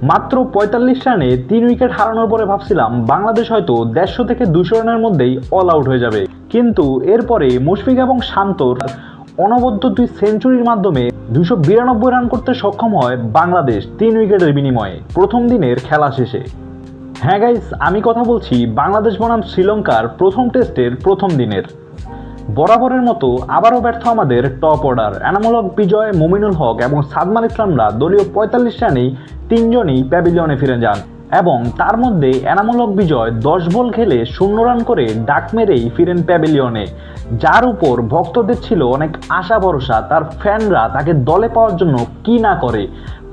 মাত্র ৪৫ রানে ৩ উইকেট হারানোর পরে ভাবছিলাম বাংলাদেশ হয়তো ১৫০ থেকে ২০০ রানের মধ্যেই অল আউট হয়ে যাবে, কিন্তু এরপরে মুশফিক এবং শান্তর অনবদ্য ২ সেঞ্চুরির মাধ্যমে ২৯২ রান করতে সক্ষম হয় বাংলাদেশ ৩ উইকেটের বিনিময়ে প্রথম দিনের খেলা শেষে। হ্যাঁ গাইস, আমি কথা বলছি বাংলাদেশ বনাম শ্রীলঙ্কার প্রথম টেস্টের প্রথম দিনের। বরাবরের মতো আবারও ব্যর্থ আমাদের টপ অর্ডার। এনামুল হক বিজয়, মুমিনুল হক এবং সাদমান ইসলামরা দলীয় ৪৫ রানেই তিনজনই প্যাভিলিয়নে ফিরে যান এবং তার মধ্যে এনামুল হক বিজয় ১০ বল খেলে ০ রান করে ডাক মেরেই ফিরেন প্যাভিলিয়নে, যার উপর ভক্তদের ছিল অনেক আশা ভরসা। তার ফ্যানরা তাকে দলে পাওয়ার জন্য কি না করে,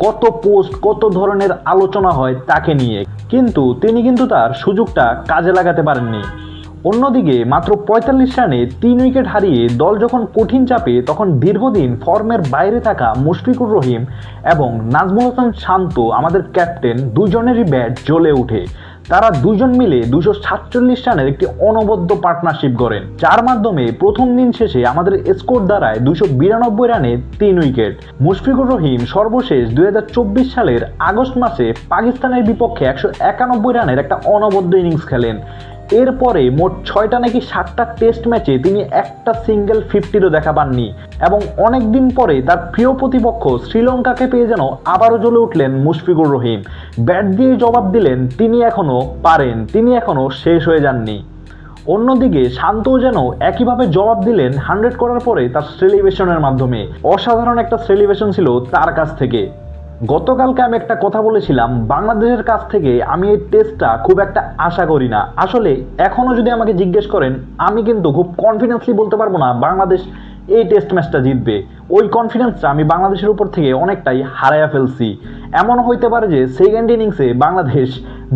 কত পোস্ট, কত ধরনের আলোচনা হয় তাকে নিয়ে, কিন্তু তিনি তার সুযোগটা কাজে লাগাতে পারেননি। অন্যদিকে মাত্র ৪৫ রানে ৩ উইকেট হারিয়ে দল যখন কঠিন চাপে, তখন দীর্ঘদিন ফর্মের বাইরে থাকা মুশফিকুর রহিম এবং নাজমুল হাসান শান্ত, আমাদের ক্যাপ্টেন, দুজনেরই ব্যাট জ্বলে ওঠে। তারা দুজন মিলে ২৪৭ রানের একটি অনবদ্য পার্টনারশিপ গড়েন, যার মাধ্যমে প্রথম দিন শেষে আমাদের স্কোর দাঁড়ায় ২৯২ রানে ৩ উইকেট। মুশফিকুর রহিম সর্বশেষ ২০২৪ সালের আগস্ট মাসে পাকিস্তানের বিপক্ষে ১৯১ রানের একটা অনবদ্য ইনিংস খেলেন। এরপরে মোট ৬টা নাকি ৭টা টেস্ট ম্যাচে তিনি একটা সিঙ্গেল 50-ও দেখা পাননি এবং অনেক দিন পরে তার প্রিয় প্রতিপক্ষ শ্রীলঙ্কাকে পেয়ে যেন আবারও জ্বলে উঠলেন মুশফিকুর রহিম। ব্যাট দিয়ে জবাব দিলেন তিনি এখনও পারেন, তিনি এখনও শেষ হয়ে যাননি। অন্যদিকে শান্তও যেন একইভাবে জবাব দিলেন 100 করার পরে তার সেলিব্রেশনের মাধ্যমে। অসাধারণ একটা সেলিব্রেশন ছিল তার কাছ থেকে। গতকালকে আমি একটা কথা বলেছিলাম, বাংলাদেশের কাছ থেকে আমি এই টেস্টটা খুব একটা আশা করি না। আসলে এখনও যদি আমাকে জিজ্ঞেস করেন, আমি কিন্তু খুব কনফিডেন্সলি বলতে পারবো না বাংলাদেশ এই টেস্ট ম্যাচটা জিতবে। ওই কনফিডেন্সটা আমি বাংলাদেশের উপর থেকে অনেকটাই হারাইয়া ফেলছি। এমনও হইতে পারে যে সেকেন্ড ইনিংসে বাংলাদেশ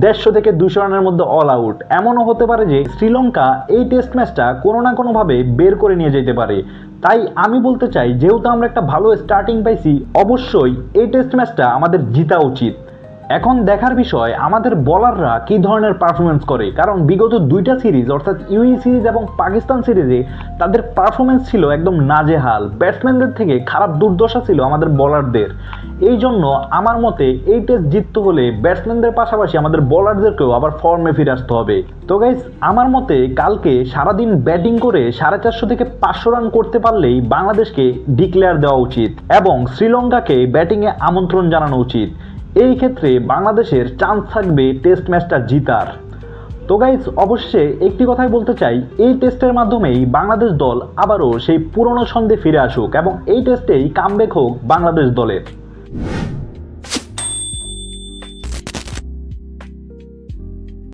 ১৫০ থেকে ২০০ রানের মধ্যে অল আউট। এমনও হতে পারে যে শ্রীলঙ্কা এই টেস্ট ম্যাচটা কোনো না কোনোভাবে বের করে নিয়ে যেতে পারে। তাই আমি বলতে চাই, যেহেতু আমরা একটা ভালো স্টার্টিং পাইছি, অবশ্যই এই টেস্ট ম্যাচটা আমাদের জিতা উচিত। এখন দেখার বিষয় আমাদের বোলাররা কী ধরনের পারফরমেন্স করে, কারণ বিগত 2টা সিরিজ অর্থাৎ ইউএই সিরিজ এবং পাকিস্তান সিরিজে তাদের পারফরমেন্স ছিল একদম নাজেহাল। ব্যাটসম্যানদের থেকে খারাপ দুর্দশা ছিল আমাদের বোলারদের। এই জন্য আমার মতে এই টেস্ট জিততে হলে ব্যাটসম্যানদের পাশাপাশি আমাদের বোলারদেরকেও আবার ফর্মে ফিরে আসতে হবে। তো গাইস, আমার মতে কালকে সারাদিন ব্যাটিং করে 450 থেকে 500 রান করতে পারলেই বাংলাদেশকে ডিক্লেয়ার দেওয়া উচিত এবং শ্রীলঙ্কাকে ব্যাটিংয়ে আমন্ত্রণ জানানো উচিত। এই ক্ষেত্রে বাংলাদেশের চান্স থাকবে টেস্ট ম্যাচটা জিতার। তো গাইস, অবশ্যই একটি কথাই বলতে চাই, এই টেস্টের মাধ্যমেই বাংলাদেশ দল আবারও সেই পুরনো ছন্দে ফিরে আসুক এবং এই টেস্টেই কামব্যাক হোক বাংলাদেশ দলের।